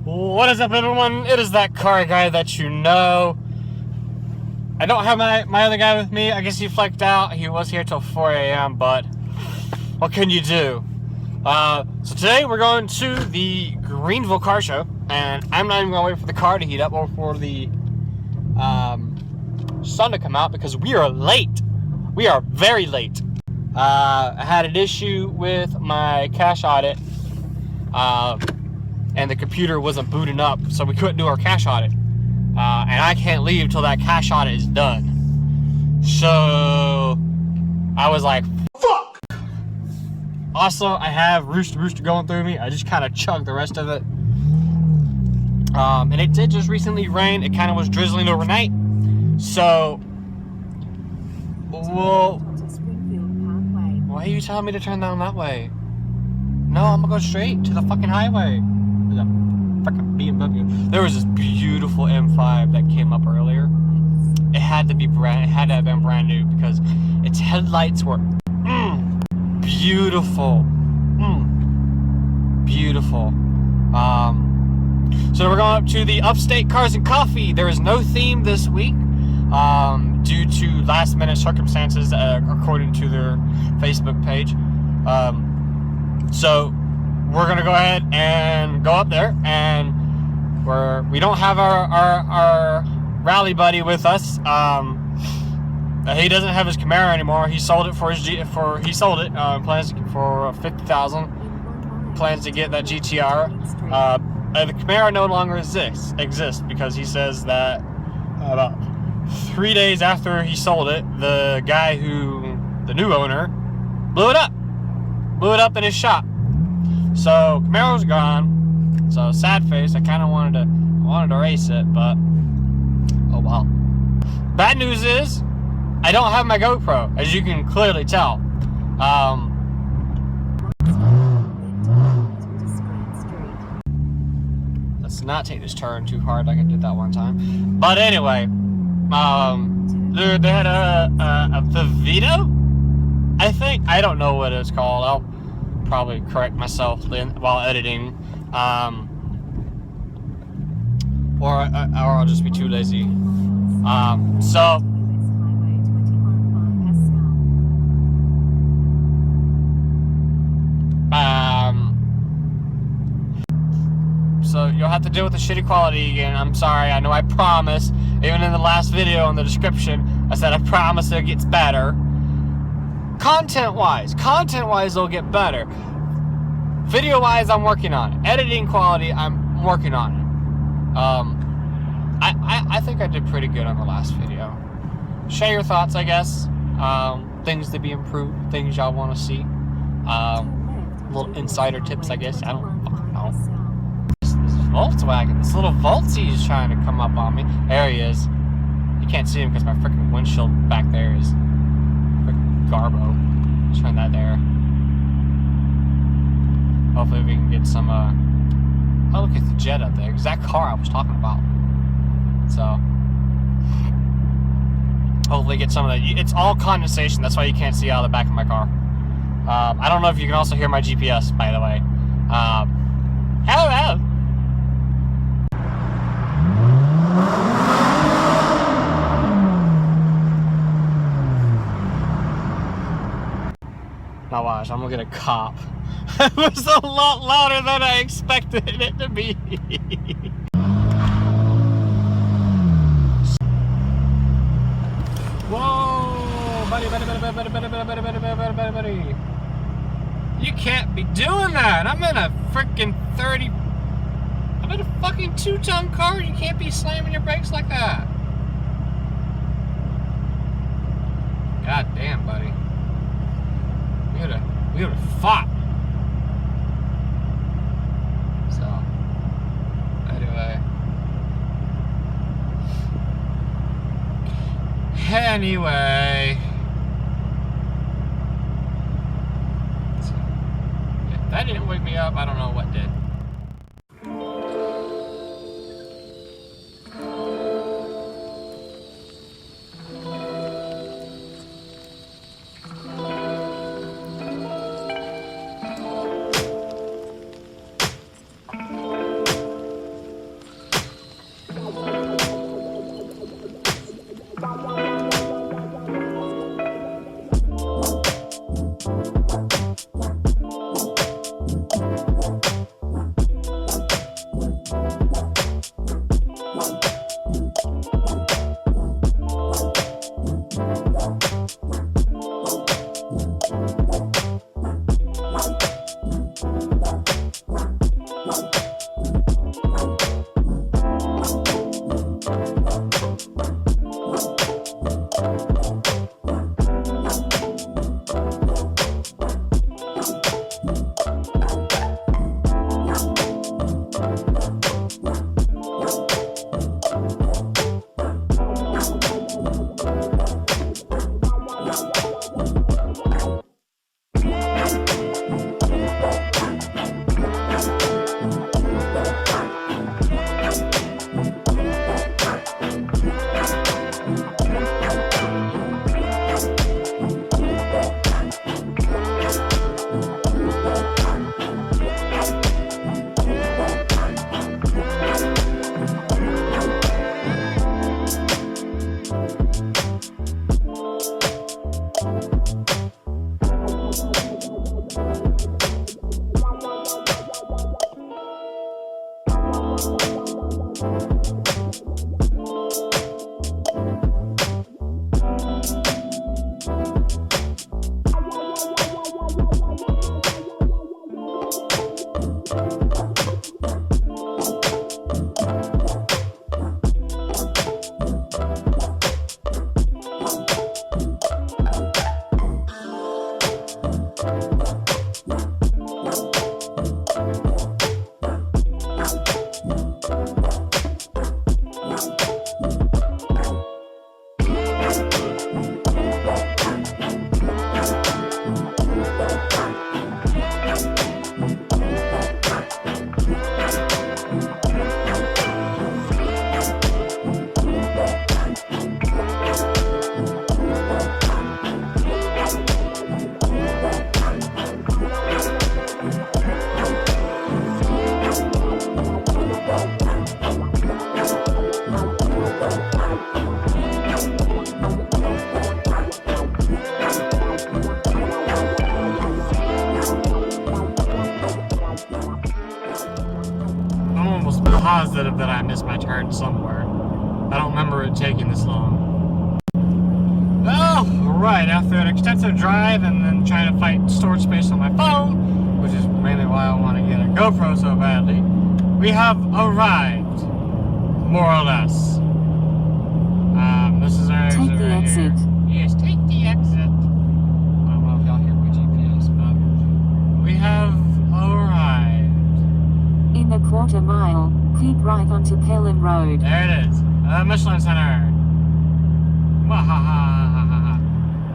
What is up, everyone? It is that car guy that you know. I don't have my other guy with me. I guess he flaked out. He was here till 4 a.m., but what can you do? So today we're going to the Greenville car show, and I'm not even going to wait for the car to heat up or for the sun to come out because we are late. We are very late. I had an issue with my cache audit, and the computer wasn't booting up, so we couldn't do our cache audit. And I can't leave until that cache audit is done. So I was like, fuck! Also, I have Rooster going through me. I just kind of chugged the rest of it. And it did just recently rain. It kind of was drizzling overnight. So, well, why are you telling me to turn down that way? No, I'm gonna go straight to the fucking highway. There's a fucking BMW. There was this beautiful M5 that came up earlier. It had to have been brand new because its headlights were beautiful. Beautiful. So we're going up to the Upstate Cars and Coffee. There is no theme this week due to last minute circumstances, according to their Facebook page. So we're gonna go ahead and go up there, and we don't have our rally buddy with us. He doesn't have his Camaro anymore. He sold it for his plans for $50,000. Plans to get that GTR. The Camaro no longer exists because he says that about 3 days after he sold it, the guy the new owner, blew it up in his shop. So Camaro's gone. So sad face. I kind of wanted to race it, but oh well. Bad news is I don't have my GoPro, as you can clearly tell. Let's not take this turn too hard like I did that one time. But anyway, they had a Vivito, I think. I don't know what it's called. I'll probably correct myself while editing, or I'll just be too lazy. So you'll have to deal with the shitty quality again. I'm sorry. I know I promised. Even in the last video in the description, I said I promise it gets better. Content-wise, it'll get better. Video-wise, I'm working on it. Editing quality, I'm working on it. I think I did pretty good on the last video. Share your thoughts, I guess. Things to be improved, things y'all want to see. Little insider tips, I guess. I don't fucking know. This Volkswagen, this little Voltsy is trying to come up on me. There he is. You can't see him because my freaking windshield back there is freaking Garbo. Let's turn that there. Hopefully we can get some, oh, look at the jet up there. Exact car I was talking about. So, hopefully get some of that. It's all condensation. That's why you can't see out of the back of my car. I don't know if you can also hear my GPS, by the way. Hello. Now watch, I'm gonna get a cop. It was a lot louder than I expected it to be. Whoa, buddy. You can't be doing that. I'm in a freaking I'm in a fucking 2-ton car. You can't be slamming your brakes like that. God damn, buddy. We would have fought. So, anyway. So, if that didn't wake me up, I don't know what did. Positive that I missed my turn somewhere. I don't remember it taking this long. Oh, right, after an extensive drive and then trying to fight storage space on my phone, which is mainly why I want to get a GoPro so badly, we have arrived, more or less. This is our exit. Take the right exit. Here. Yes, take the exit. I don't know if y'all hear my GPS, but we have arrived. In a quarter mile, keep right onto Pelham Road. There it is. Michelin Center. Wahahahaha.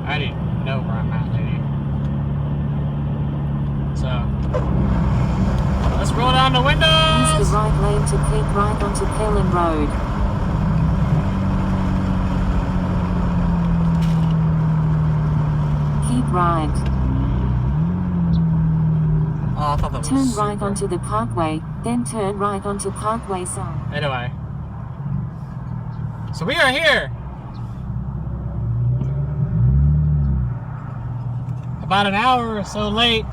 I didn't know where I'm at, lady. So, let's roll down the windows. Use the right lane to keep right onto Pelham Road. Keep right. Oh, I thought that was Turn super. right onto the Parkway, then turn right onto Parkway South. Anyway. So we are here. About an hour or so late.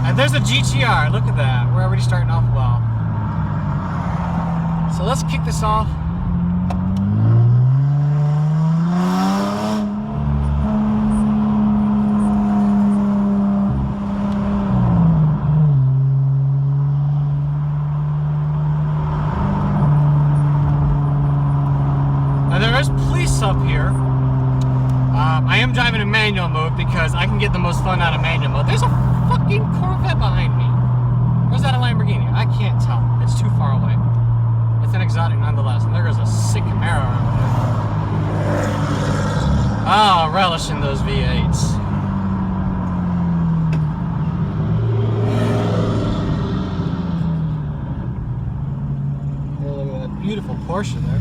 And there's a GTR. Look at that. We're already starting off well. So let's kick this off. Up here. I am driving in manual mode because I can get the most fun out of manual mode. There's a fucking Corvette behind me. Or is that a Lamborghini? I can't tell. It's too far away. It's an exotic nonetheless. And there goes a sick Camaro over there. Ah, relish in those V8s. Look at that beautiful Porsche there.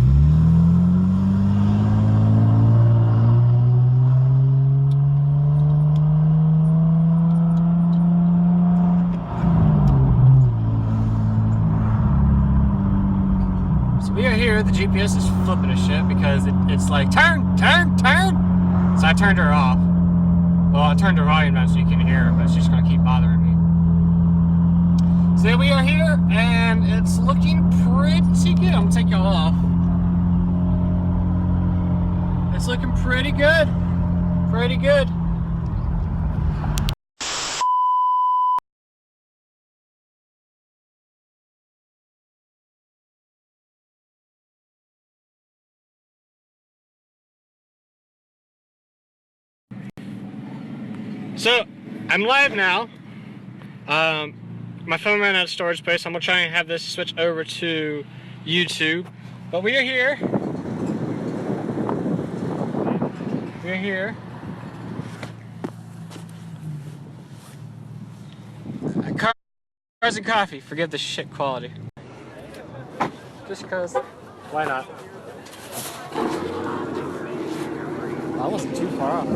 We are here, the GPS is flipping a shit because it's like, turn, turn, turn! So I turned her off. Well, I turned her volume down so you can hear her, but she's gonna keep bothering me. So we are here, and it's looking pretty good. I'm gonna take y'all off. It's looking pretty good. Pretty good. So, I'm live now. My phone ran out of storage space. I'm gonna try and have this switch over to YouTube. But we are here. We're here. Cars and coffee. Forgive the shit quality. Just cause. Why not? I wasn't too far off.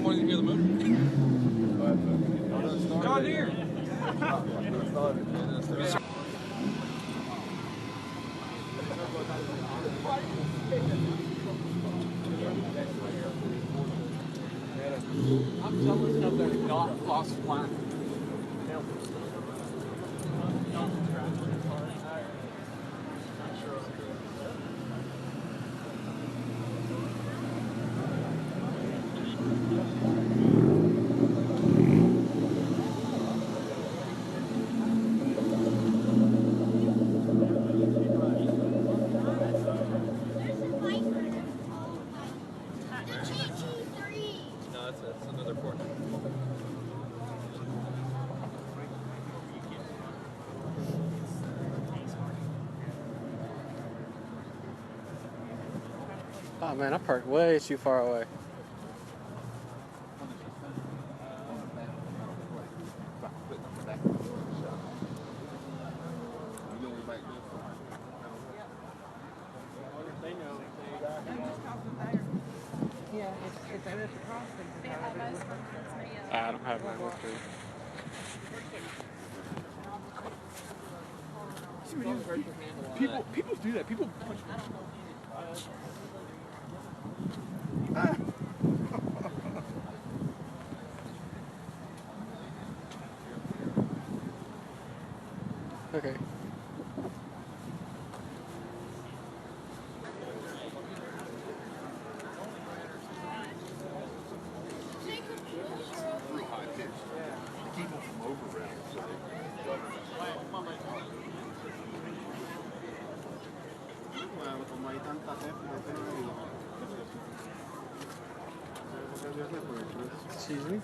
wanting to hear the motor. John Deere. I'm jealous of their not lost flat. No, that's another port. Oh man, I parked way too far away. Yeah, it's at the crossing. I don't have my history. People do that. People punch. Okay. Real high pitch to keep them from overround. So Excuse me?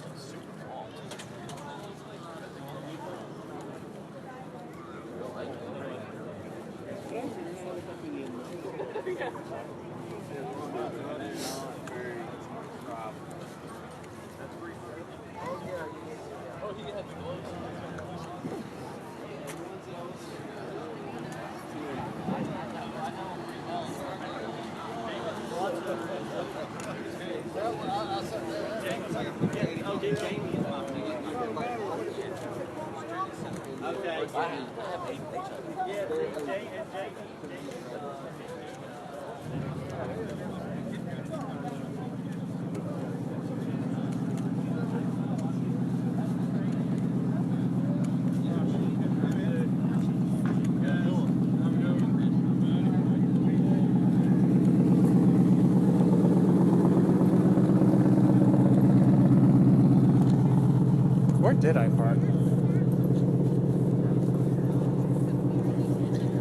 Where did I park?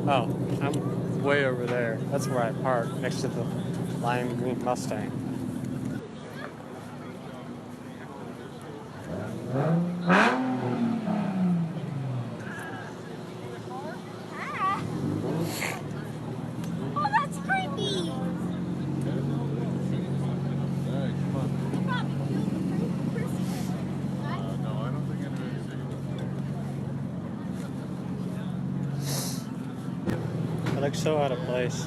Oh, I'm way over there. That's where I parked, next to the lime green Mustang. Oh, that's creepy! no, I don't think I look so out of place.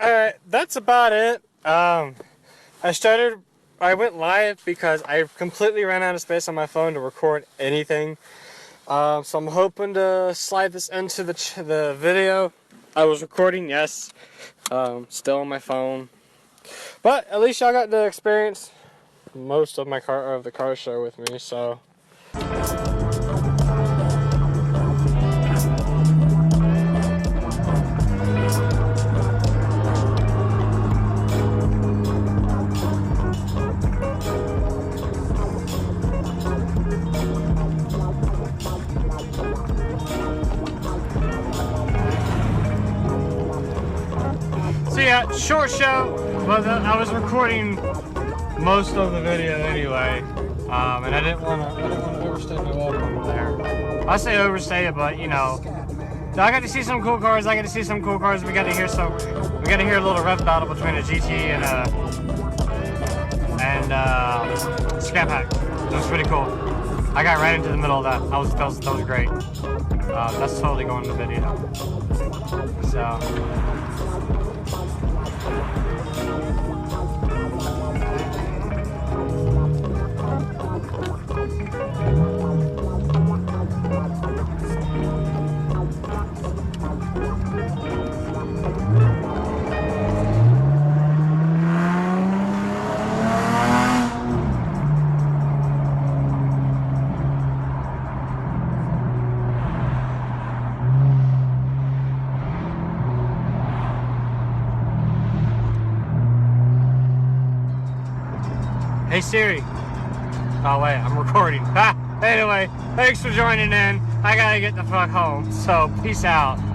Alright, that's about it. I went live because I completely ran out of space on my phone to record anything. So I'm hoping to slide this into the video. I was recording, yes, still on my phone. But at least y'all got to experience most of the car show with me, so. So yeah, short show. But I was recording most of the video anyway, and I didn't want to overstay my welcome there. I say overstay it, but you know, I got to see some cool cars. I got to see some cool cars. We got to hear a little rev battle between a GT and Scap Hack. It was pretty cool. I got right into the middle of that. That was great. That's totally going in the video. So. Hey Siri. Oh wait, I'm recording. Anyway, thanks for joining in. I gotta get the fuck home. So peace out.